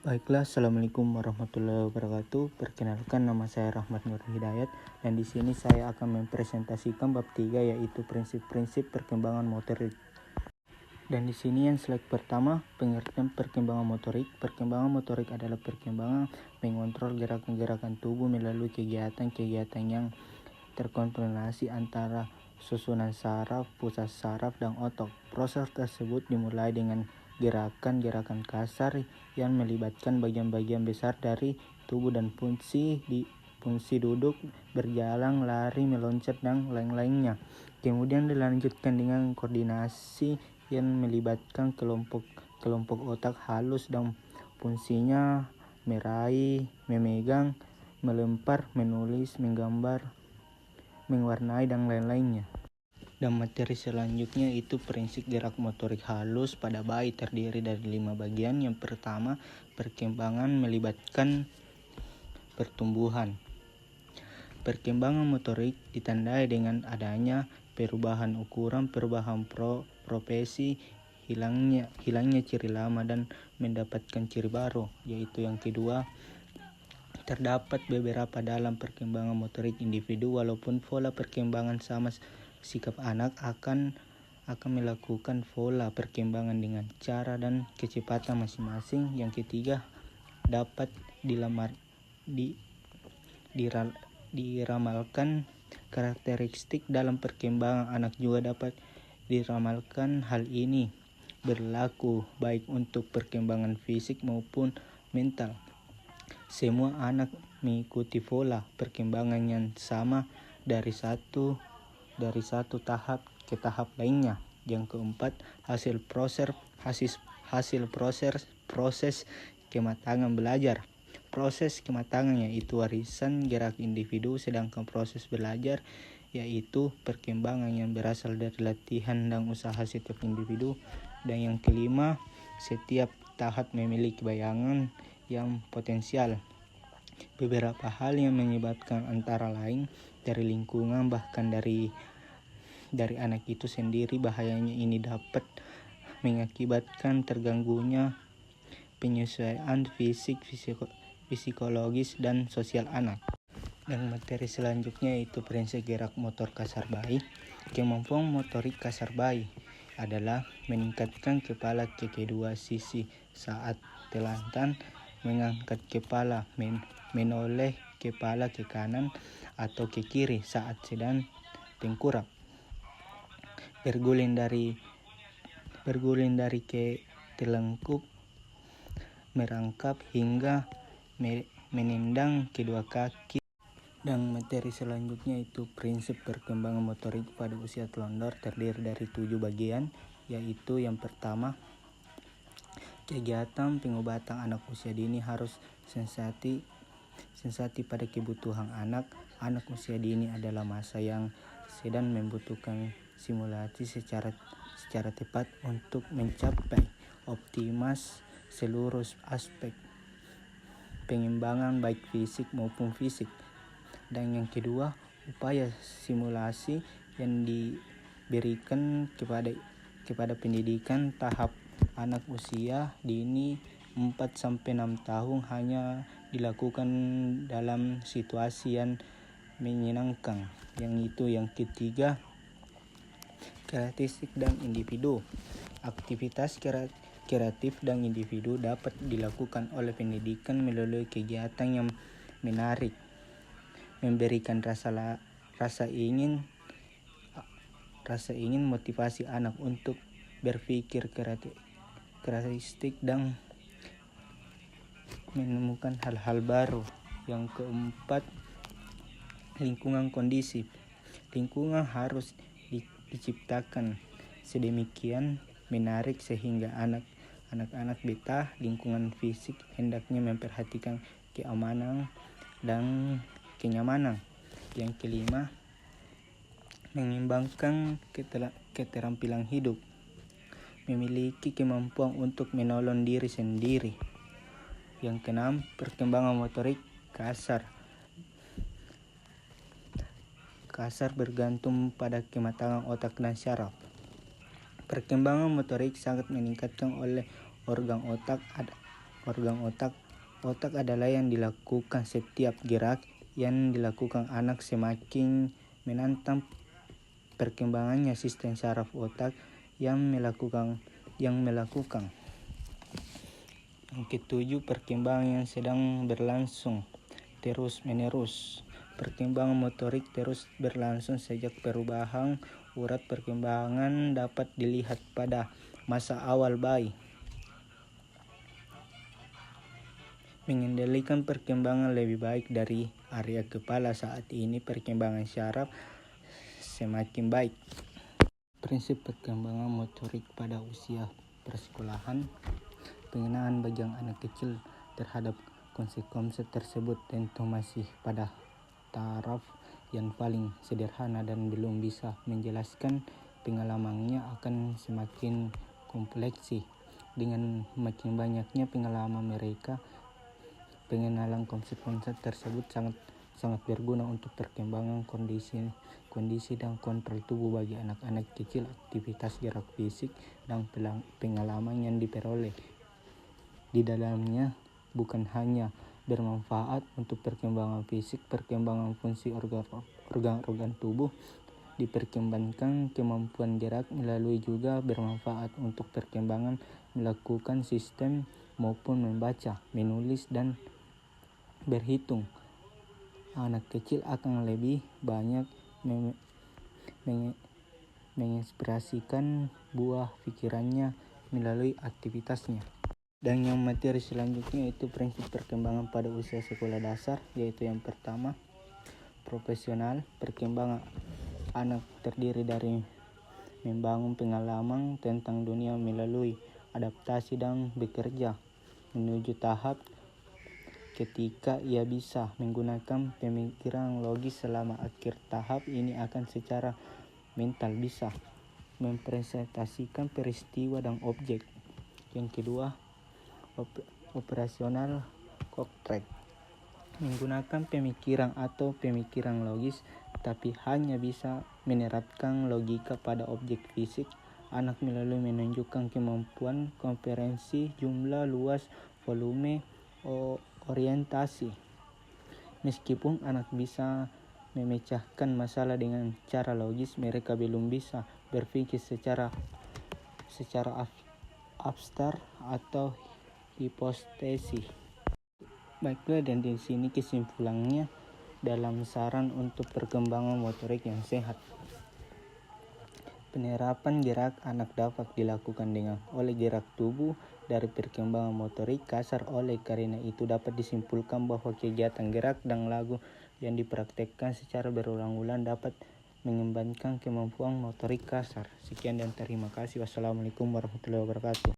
Baiklah, Assalamualaikum warahmatullahi wabarakatuh. Perkenalkan, nama saya Rahmat Nur Hidayat, dan di sini saya akan mempresentasikan bab 3, yaitu prinsip-prinsip perkembangan motorik. Dan di sini yang slide pertama, pengertian perkembangan motorik. Perkembangan motorik adalah perkembangan mengontrol gerakan-gerakan tubuh melalui kegiatan-kegiatan yang terkontrolasi antara susunan saraf, pusat saraf, dan otot. Proses tersebut dimulai dengan gerakan-gerakan kasar yang melibatkan bagian-bagian besar dari tubuh dan fungsi duduk, berjalan, lari, meloncat, dan lain-lainnya. Kemudian dilanjutkan dengan koordinasi yang melibatkan kelompok otak halus dan fungsinya meraih, memegang, melempar, menulis, menggambar, mewarnai, dan lain-lainnya. Dan materi selanjutnya itu prinsip gerak motorik halus pada bayi, terdiri dari 5 bagian. Yang pertama, perkembangan melibatkan pertumbuhan. Perkembangan motorik ditandai dengan adanya perubahan ukuran, perubahan profesi, hilangnya ciri lama, dan mendapatkan ciri baru. Yaitu yang kedua, terdapat beberapa dalam perkembangan motorik individu, walaupun pola perkembangan sama, sikap anak akan melakukan pola perkembangan dengan cara dan kecepatan masing-masing. Yang ketiga, dapat diramalkan karakteristik dalam perkembangan anak juga dapat diramalkan. Hal ini berlaku baik untuk perkembangan fisik maupun mental. Semua anak mengikuti pola perkembangan yang sama dari satu tahap ke tahap lainnya. Yang keempat, proses kematangan belajar. Proses kematangan yaitu warisan gerak individu, sedangkan proses belajar yaitu perkembangan yang berasal dari latihan dan usaha setiap individu. Dan yang kelima, setiap tahap memiliki bayangan yang potensial. Beberapa hal yang menyebabkan antara lain dari lingkungan, bahkan dari anak itu sendiri. Bahayanya ini dapat mengakibatkan terganggunya penyesuaian fisik, psikologis, dan sosial anak. Dan materi selanjutnya itu prinsip gerak motor kasar bayi. Kemampuan motorik kasar bayi adalah meningkatkan kepala ke kedua sisi saat telanjang, mengangkat kepala, menoleh kepala ke kanan atau ke kiri saat sedang tengkurap, berguling dari ke telungkup, merangkap hingga menendang kedua kaki. Dan materi selanjutnya itu prinsip perkembangan motorik pada usia telondor, terdiri dari 7 bagian, yaitu yang pertama, kegiatan pengobatan anak usia dini harus sensati pada kebutuhan anak. Anak usia dini adalah masa yang sedang membutuhkan simulasi secara tepat untuk mencapai optimas seluruh aspek pengembangan baik fisik maupun fisik. Dan yang kedua, upaya simulasi yang diberikan kepada pendidikan tahap anak usia dini 4-6 tahun hanya dilakukan dalam situasi yang menyenangkan. Yang ketiga, karakteristik dan individu. Aktivitas kreatif dan individu dapat dilakukan oleh pendidikan melalui kegiatan yang menarik, memberikan rasa ingin motivasi anak untuk berpikir kreatif dan menemukan hal-hal baru. Yang keempat, lingkungan kondisif. Lingkungan harus diciptakan sedemikian menarik sehingga anak-anak betah. Lingkungan fisik hendaknya memperhatikan keamanan dan kenyamanan. Yang kelima, mengembangkan keterampilan hidup, memiliki kemampuan untuk menolong diri sendiri. Yang keenam, perkembangan motorik kasar bergantung pada kematangan otak dan syaraf. Perkembangan motorik sangat meningkatkan oleh organ otak Organ otak. Otak adalah yang dilakukan setiap gerak yang dilakukan anak semakin menantang perkembangannya. Sistem saraf otak yang melakukan. Yang ketujuh, perkembangan yang sedang berlangsung terus menerus. Perkembangan motorik terus berlangsung sejak perubahan urat. Perkembangan dapat dilihat pada masa awal bayi. Mengendalikan perkembangan lebih baik dari area kepala. Saat ini perkembangan syaraf semakin baik. Prinsip perkembangan motorik pada usia persekolahan. Pengenalan bagi anak kecil terhadap konsep tersebut tentu masih pada taraf yang paling sederhana dan belum bisa menjelaskan. Pengalamannya akan semakin kompleks. Dengan makin banyaknya pengalaman mereka, pengenalan konsep-konsep tersebut sangat berguna untuk perkembangan kondisi dan kontrol tubuh bagi anak-anak kecil. Aktivitas gerak fisik dan pengalaman yang diperoleh di dalamnya bukan hanya bermanfaat untuk perkembangan fisik. Perkembangan fungsi organ tubuh diperkembangkan. Kemampuan gerak melalui juga bermanfaat untuk perkembangan melakukan sistem maupun membaca, menulis, dan berhitung. Anak kecil akan lebih banyak mengekspresikan buah pikirannya melalui aktivitasnya. Dan yang materi selanjutnya itu prinsip perkembangan pada usia sekolah dasar, yaitu yang pertama, profesional. Perkembangan anak terdiri dari membangun pengalaman tentang dunia melalui adaptasi dan bekerja menuju tahap ketika ia bisa menggunakan pemikiran logis. Selama akhir tahap ini akan secara mental bisa mempresentasikan peristiwa dan objek. Yang kedua, operasional korteks. Menggunakan pemikiran atau pemikiran logis, tapi hanya bisa menerapkan logika pada objek fisik. Anak melalui menunjukkan kemampuan komprehensi jumlah, luas, volume, orientasi. Meskipun anak bisa memecahkan masalah dengan cara logis, mereka belum bisa berpikir secara abstrak atau hipotesis. Baiklah, dan di sini kesimpulannya dalam saran untuk perkembangan motorik yang sehat. Penerapan gerak anak dapat dilakukan dengan oleh gerak tubuh dari perkembangan motorik kasar. Oleh karena itu dapat disimpulkan bahwa kegiatan gerak dan lagu yang dipraktekkan secara berulang-ulang dapat mengembangkan kemampuan motorik kasar. Sekian dan terima kasih. Wassalamualaikum warahmatullahi wabarakatuh.